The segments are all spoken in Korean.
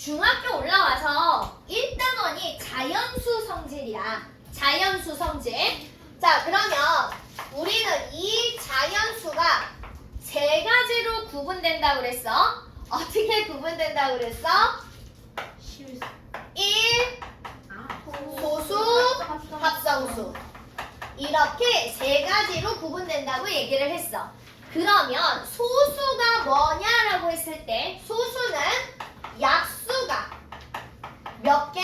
중학교 올라와서 1단원이 자연수 성질이야. 자연수 성질. 자, 그러면 우리는 이 자연수가 세 가지로 구분된다고 그랬어. 어떻게 구분된다고 그랬어? 1. 소수, 합성수. 이렇게 세 가지로 구분된다고 얘기를 했어. 그러면 소수가 뭐냐라고 했을 때 소수는 약수가 몇 개?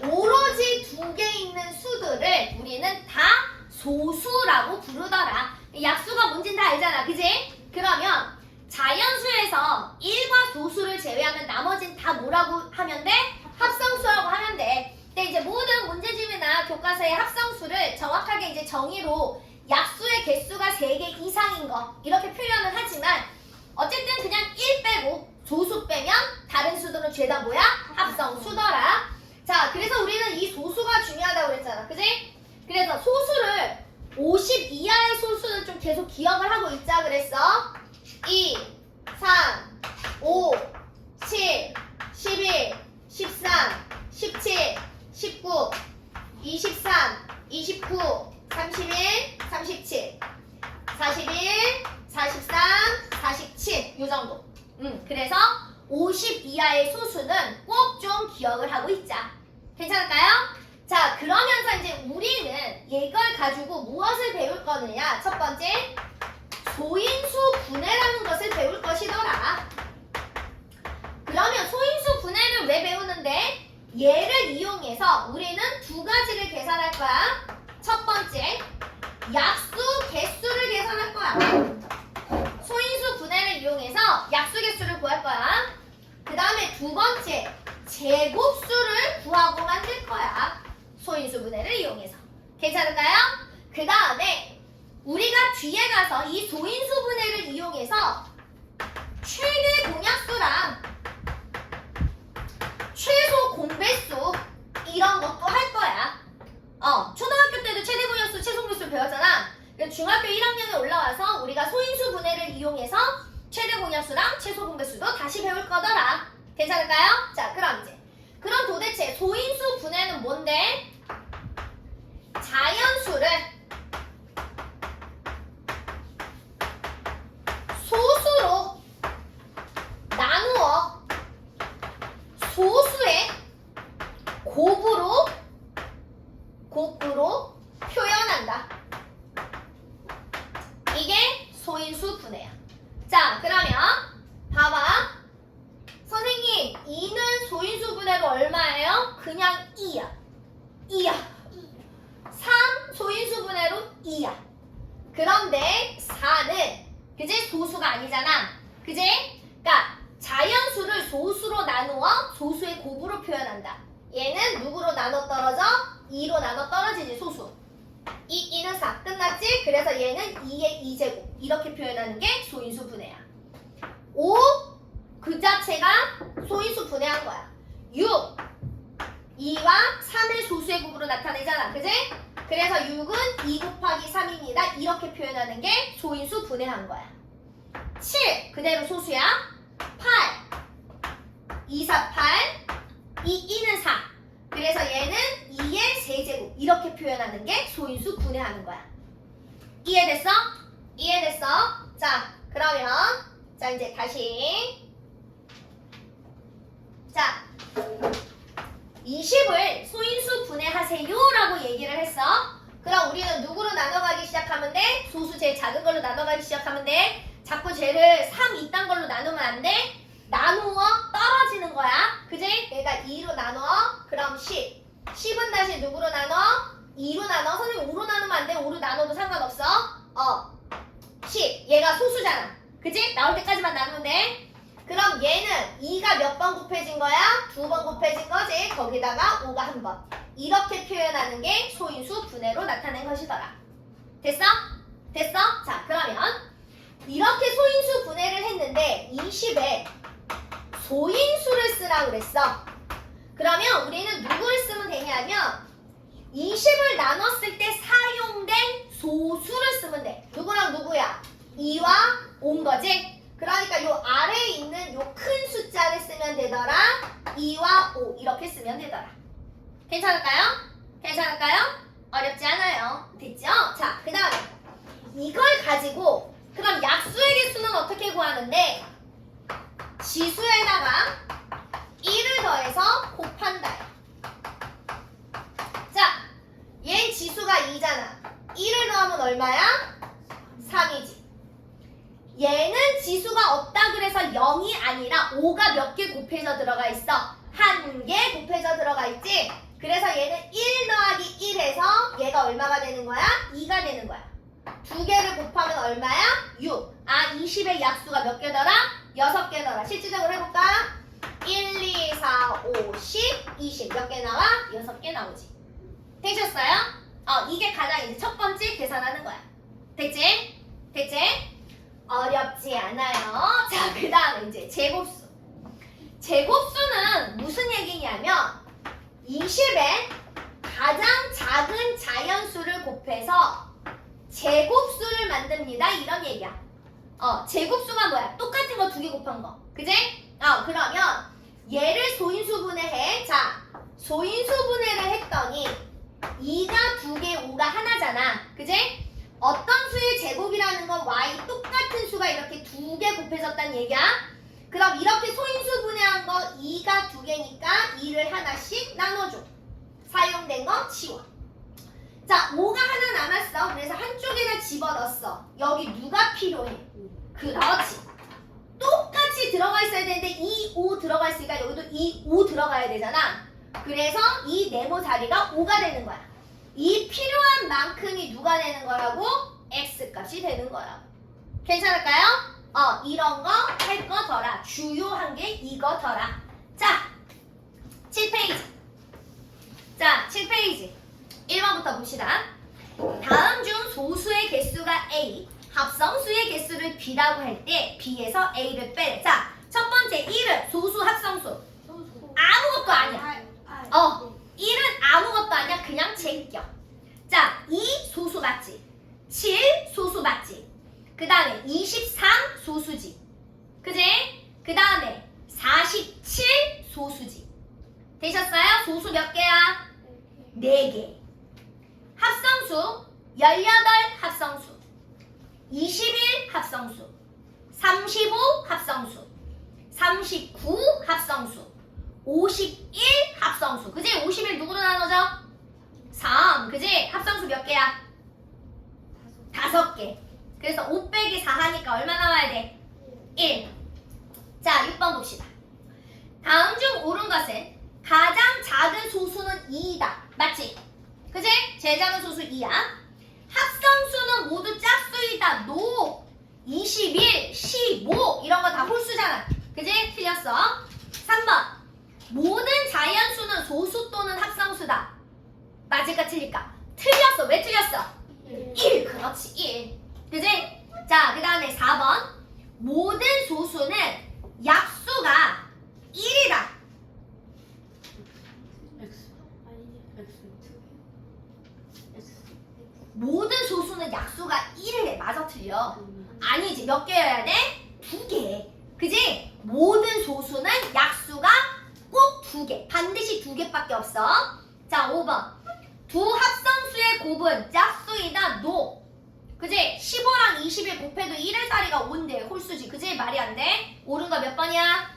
오로지 2개 있는 수들을 우리는 다 소수라고 부르더라. 약수가 뭔진 다 알잖아. 그지? 그러면 자연수에서 1과 소수를 제외하면 나머진 다 뭐라고 하면 돼? 합성수라고 하면 돼. 근데 이제 모든 문제집이나 교과서의 합성수를 정확하게 이제 정의로 약수의 개수가 3개 이상인 거 이렇게 표현을 하지만 어쨌든 그냥 1 빼고 소수 빼면 다른 수들은 죄다 뭐야? 합성수더라. 자, 그래서 우리는 이 소수가 중요하다고 그랬잖아. 그지? 그래서 소수를 50 이하의 소수는 좀 계속 기억을 하고 있자 그랬어. 2, 3, 5, 7, 11, 13, 17, 19, 23, 29, 31, 37, 41, 43, 47 요 정도. 그래서 50 이하의 소수는 꼭 좀 기억을 하고 있자. 괜찮을까요? 자, 그러면서 이제 우리는 이걸 가지고 무엇을 배울 거느냐? 첫 번째, 소인수 분해라는 것을 배울 것이더라. 그러면 소인수 분해를 왜 배우는데? 얘를 이용해서 우리는 2가지를 계산할 거야. 첫 번째, 약수 개수를 계산할 거야. 소인수 분해를 이용해서 약수 개수를 구할 거야. 그 다음에 2번째, 제곱수를 구하고 만들 거야. 소인수 분해를 이용해서. 괜찮을까요? 그 다음에 우리가 뒤에 가서 이 소인수 분해를 이용해서 최대 공약수랑 최소 공배수 이런 것도 할 거야. 초등학교 때도 최대 공약수, 최소 공배수 배웠잖아. 중학교 1학년에 올라와서 우리가 소인수 분해를 이용해서 최대 공약수랑 최소 공배수도 다시 배울 거더라. 괜찮을까요? 자, 그럼 도대체 소인수 분해는 뭔데? 자연수를 소수로 나누어 소수의 곱으로 표현한다. 이게 소인수 분해야. 자, 그러면 봐봐. 선생님, 2는 소인수 분해로 얼마예요? 그냥 2야. 3 소인수 분해로 2야. 그런데 4는 그지? 소수가 아니잖아. 그지? 그러니까 자연수를 소수로 나누어 소수의 곱으로 표현한다. 얘는 누구로 나눠 떨어져? 2로 나눠 떨어지지, 소수. 2는 4. 끝났지? 그래서 얘는 2의 2제곱. 이렇게 표현하는 게 소인수 분해야. 5, 그 자체가 소인수 분해한 거야. 6, 2와 3을 소수의 곱으로 나타내잖아. 그지? 그래서 6은 2 곱하기 3입니다. 이렇게 표현하는 게 소인수 분해한 거야. 7, 그대로 소수야. 8, 2, 4, 8, 2는 4. 그래서 얘는 2의 세제곱. 이렇게 표현하는 게 소인수 분해하는 거야. 이해됐어? 이해됐어? 자, 그러면 자, 이제 다시 자, 20을 소인수 분해하세요 라고 얘기를 했어. 그럼 우리는 누구로 나눠가기 시작하면 돼? 소수 제일 작은 걸로 나눠가기 시작하면 돼. 자꾸 쟤를 3 이딴 걸로 나누면 안 돼. 나누어 떨어지는 거야. 그지? 그러니까 2로 나눠. 그럼 10. 10은 다시 누구로 나눠? 2로 나눠. 선생님 5로 나누면 안 돼. 5로 나눠도 상관없어. 10. 얘가 소수잖아. 그지? 나올 때까지만 나누면 돼. 그럼 얘는 2가 몇 번 곱해진 거야? 2번 곱해진 거지. 거기다가 5가 한 번. 이렇게 표현하는 게 소인수 분해로 나타낸 것이더라. 됐어? 됐어? 자, 그러면 이렇게 소인수 분해를 했는데 20에 소인수를 쓰라고 그랬어. 그러면 우리는 누구를 쓰면 되냐면 20을 나눴을 때 사용된 소수를 쓰면 돼. 누구랑 누구야? 2와 5인 거지? 그러니까 요 아래에 있는 요 큰 숫자를 쓰면 되더라. 2와 5 이렇게 쓰면 되더라. 괜찮을까요? 괜찮을까요? 어렵지 않아요. 됐죠? 자, 그 다음에 이걸 가지고 그럼 약수의 개수는 어떻게 구하는데 지수에다가 1을 더해서 곱한다. 자, 얘 지수가 2잖아. 1을 더하면 얼마야? 3이지. 얘는 지수가 없다 그래서 0이 아니라 5가 몇 개 곱해져 들어가 있어? 1개 곱해져 들어가 있지? 그래서 얘는 1 더하기 1해서 얘가 얼마가 되는 거야? 2가 되는 거야. 두 개를 곱하면 얼마야? 6. 아, 20의 약수가 몇 개더라? 6개더라. 실질적으로 해볼까? 1, 2, 4, 5, 10, 20. 몇 개 나와? 6개 나오지. 되셨어요? 이게 가장 이제 첫 번째 계산하는 거야. 됐지? 됐지? 어렵지 않아요. 자, 그 다음에 이제 제곱수. 제곱수는 무슨 얘기냐면 20에 가장 작은 자연수를 곱해서 제곱수를 만듭니다. 이런 얘기야. 제곱수가 뭐야? 똑같은 거 두 개 곱한 거. 그지? 그러면 얘를 소인수분해 해. 자, 소인수분해를 했더니 2가 2개, 5가 하나잖아. 그지? 어떤 수의 제곱이라는 건 y 똑같은 수가 이렇게 2개 곱해졌다는 얘기야. 그럼 이렇게 소인수분해한 거 2가 2개니까 2를 하나씩 나눠줘. 사용된 거 치워. 자, 5가 하나 남았어. 그래서 한쪽에다 집어넣었어. 여기 누가 필요해? 그렇지. 똑같이 들어가 있어야 되는데 2, 5 들어가 있으니까 여기도 2, 5 들어가야 되잖아. 그래서 이 네모 자리가 5가 되는 거야. 이 필요한 만큼이 누가 되는 거라고? X값이 되는 거야. 괜찮을까요? 이런 거 할 거 더라. 주요한 게 이거 더라. 자, 7페이지. 자, 7페이지. 1번부터 봅시다. 다음 중 소수의 개수가 A, 합성수의 개수를 B라고 할 때 B에서 A를 빼래. 자, 첫 번째 1은 소수 합성수. 아무것도 아니야. 1은 아무것도 아니야. 그냥 제껴. 자, 2 소수 맞지? 7 소수 맞지? 그 다음에 23 소수지. 그지? 그 다음에 47 소수지. 되셨어요? 소수 몇 개야? 4개. 합성수 18 합성수, 21 합성수, 35 합성수, 39 합성수, 51 합성수. 그지? 51 누구로 나눠져? 3. 그지? 합성수 몇 개야? 5개. 그래서 5 빼기 4 하니까 얼마 나와야 돼? 1. 자, 6번 봅시다. 다음 중 옳은 것은 가장 작은 소수는 2이다. 맞지? 그지? 제일 작은 소수 2야. 합성수는 모두 짝수이다. 노. 21, 15 이런 거 다 홀수잖아. 그지? 틀렸어. 3번. 모든 자연수는 소수 또는 합성수다. 맞을까 틀릴까? 틀렸어. 왜 틀렸어? 1. 그렇지. 1. 그지? 자, 그 다음에 4번. 모든 소수는 약수가 1이다. 모든 소수는 약수가 1을 맞아 틀려. 아니지. 몇 개여야 돼? 2개. 그지? 모든 소수는 약수가 꼭 2개. 반드시 2개밖에 없어. 자, 5번. 두 합성수의 곱은 짝수이다. 노. 그지? 15랑 21 곱해도 1의 자리가 5인데 홀수지. 그지? 말이 안 돼. 옳은 거 몇 번이야?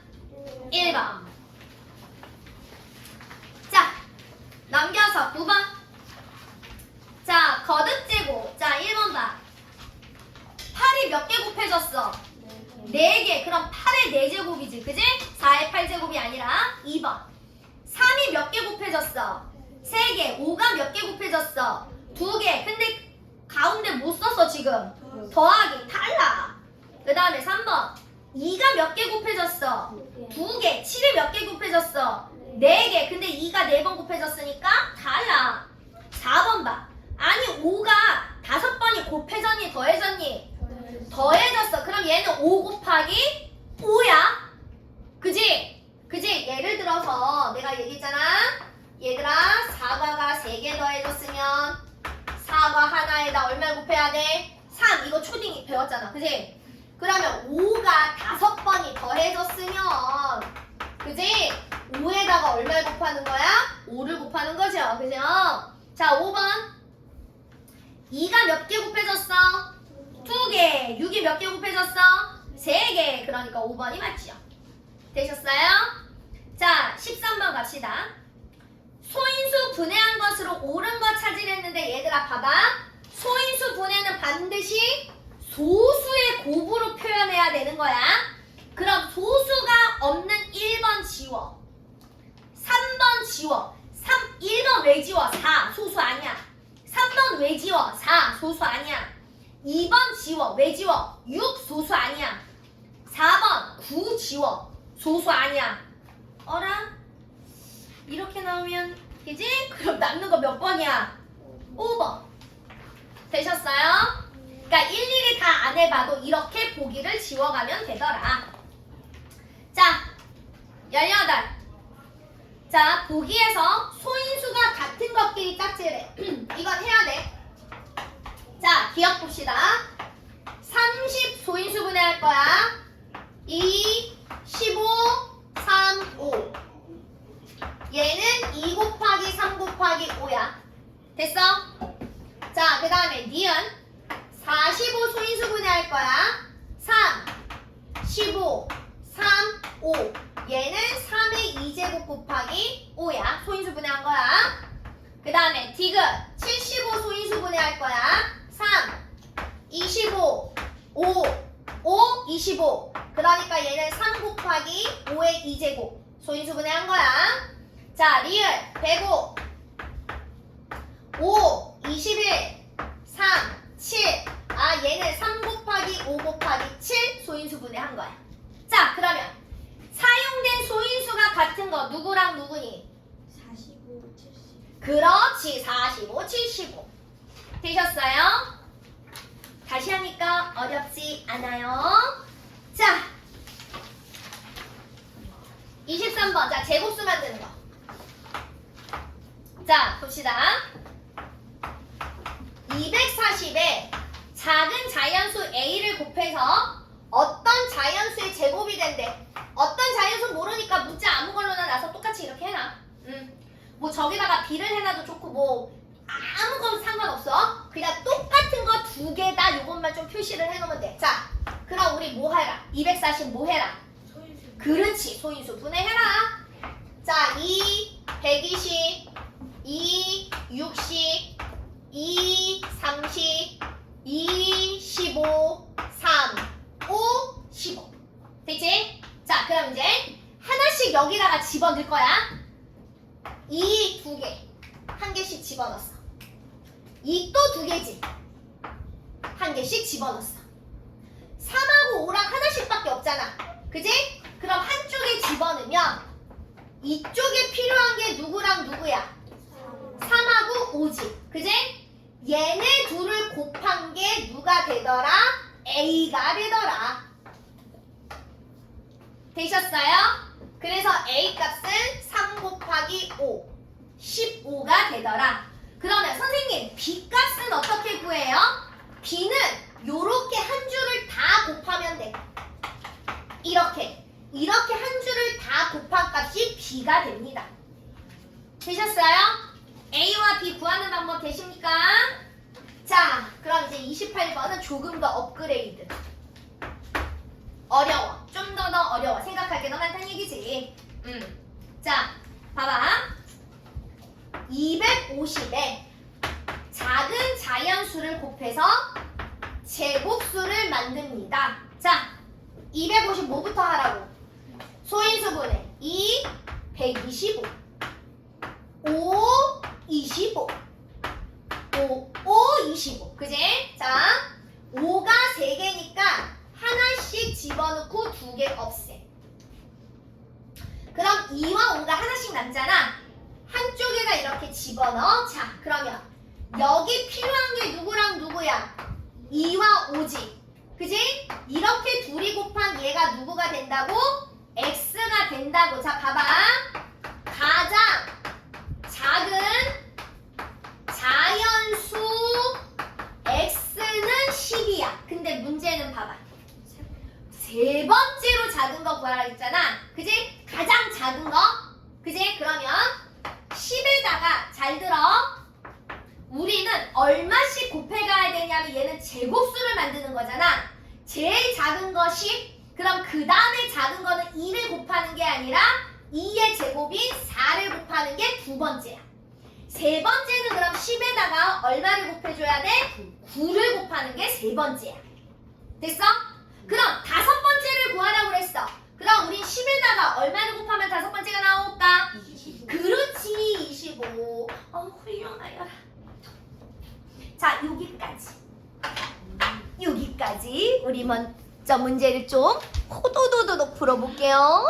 1번. 자, 넘겨서 9번. 자, 거듭제곱. 자, 1번 봐. 8이 몇 개 곱해졌어? 4개. 그럼 8의 4제곱이지. 그지? 4의 8제곱이 아니라 2번. 3이 몇 개 곱해졌어? 3개. 5가 몇 개 곱해졌어? 2개. 근데 가운데 못 썼어 지금. 더하기. 탈락. 그 다음에 3번. 2가 몇 개 곱해졌어? 2개. 7이 몇 개 곱해졌어? 4개. 근데 2가 4번 곱해졌으니까 탈락. 4번 봐. 아니 5가 5번이 곱해졌니 더해졌니? 더해졌어. 그럼 얘는 5 곱하기 5야. 그지? 그지? 예를 들어서 내가 얘기했잖아. 얘들아, 사과가 3개 더해졌으면 사과 하나에다 얼마 곱해야 돼? 3. 이거 초딩 배웠잖아. 그지? 그러면 5가 5번이 더해졌으면 그지? 5에 2가 얼마를 곱하는 거야? 5를 곱하는 거죠. 그죠? 자, 5번. 2가 몇 개 곱해졌어? 2개. 6이 몇 개 곱해졌어? 3개. 그러니까 5번이 맞죠. 되셨어요? 자, 13번 갑시다. 소인수 분해한 것으로 옳은 것 찾으랬는데 얘들아 봐봐. 소인수 분해는 반드시 소수의 곱으로 표현해야 되는 거야. 그럼 소수가 없는 1번 지워. 3번 지워. 1번 왜 지워? 4. 소수 아니야. 3번 왜 지워? 4. 소수 아니야. 2번 지워. 왜 지워? 6. 소수 아니야. 4번 9 지워. 소수 아니야. 어라? 이렇게 나오면 그지? 그럼 남는 거 몇 번이야? 5번. 되셨어요? 그러니까 일일이 다 안 해봐도 이렇게 보기를 지워가면 되더라. 자, 18. 자, 보기에서 소인수가 같은 것끼리 짝지래. 이건 해야 돼. 자, 기억 봅시다. 30 소인수 분해할 거야. 2, 15, 3, 5. 얘는 2 곱하기 3 곱하기 5야. 됐어? 자, 그 다음에 니은 45 소인수 분해할 거야. 3, 15, 3, 5. 얘는 3의 2제곱 곱하기 5야. 소인수 분해한 거야. 그 다음에 디귿 75 소인수 분해할 거야. 3, 25, 5, 5, 25. 그러니까 얘는 3 곱하기 5의 2제곱. 소인수 분해한 거야. 자, 리을 105, 5, 21, 3, 7. 아, 얘는 3 곱하기 5 곱하기 7 소인수 분해한 거야. 자, 그러면 사용된 소인수가 같은 거 누구랑 누구니? 45, 70. 그렇지, 45, 75. 되셨어요? 다시 하니까 어렵지 않아요? 자, 23번. 자, 제곱수 만드는 거. 자, 봅시다. 240에 작은 자연수 A를 곱해서 어떤 자연수의 제곱이 된대. 어떤 자연수 모르니까 문자 아무걸로나 나서 똑같이 이렇게 해놔. 뭐 저기다가 B를 해놔도 좋고 뭐 아무거나 상관없어. 그냥 똑같은 거 2개다. 요것만 좀 표시를 해놓으면 돼. 자, 그럼 우리 뭐 해라? 240 뭐 해라? 소인수. 그렇지, 소인수 분해해라. 자, 2, 120, 2, 60, 2, 30, 2, 15, 3, 5, 15. 됐지? 자, 그럼 이제 하나씩 여기다가 집어넣을 거야. 2, 2개. 한 개씩 집어넣었어. 2 또 2개지. 한 개씩 집어넣었어. 3하고 5랑 하나씩밖에 없잖아. 그지? 그럼 한쪽에 집어넣으면 이쪽에 필요한 게 누구랑 누구야? 3하고 5지. 그지? 얘네 둘을 곱한 게 누가 되더라? A가 되더라. 되셨어요? 그래서 A 값은 3 곱하기 5, 15가 되더라. 그러면 선생님, B 값은 어떻게 구해요? B는 요렇게 한 줄을 다 곱하면 돼. 이렇게 한 줄을 다 곱한 값이 B가 됩니다. 되셨어요? A와 B 구하는 방법 되십니까? 자, 그럼 이제 28번은 조금 더 업그레이드. 어려워. 좀 더 어려워. 생각할 게 더 많다는 얘기지. 자, 봐봐. 250에 작은 자연수를 곱해서 제곱수를 만듭니다. 자, 250 뭐부터 하라고? 소인수 분해. 2, 125. 5, 25. 5, 5, 25. 그지? 자, 5가 3개니까 하나씩 집어넣고 2개 없애. 그럼 2와 5가 하나씩 남잖아. 한쪽에다 이렇게 집어넣어. 자, 그러면 여기 필요한 게 누구랑 누구야? 2와 5지. 그지? 이렇게 둘이 곱한 얘가 누구가 된다고? X가 된다고. 자, 봐봐. 가장 작은 자연수 X는 10이야. 근데 문제는 봐봐. 세 번째로 작은 거 구하라 했잖아. 그지? 가장 작은 거. 그지? 그럼 제일 작은 거 10. 그럼 그 다음에 작은 거는 2를 곱하는 게 아니라 2의 제곱인 4를 곱하는 게 두 번째야. 세 번째는 그럼 10에다가 얼마를 곱해줘야 돼? 9를 곱하는 게 세 번째야. 됐어? 그럼 다섯 번째를 구하라고 그랬어. 그럼 우린 10에다가 얼마를 곱하면 다섯 번째가 나올까? 25. 그렇지, 25. 훌륭하여라. 자, 여기까지 우리 먼저 문제를 좀 호도도도도 풀어볼게요.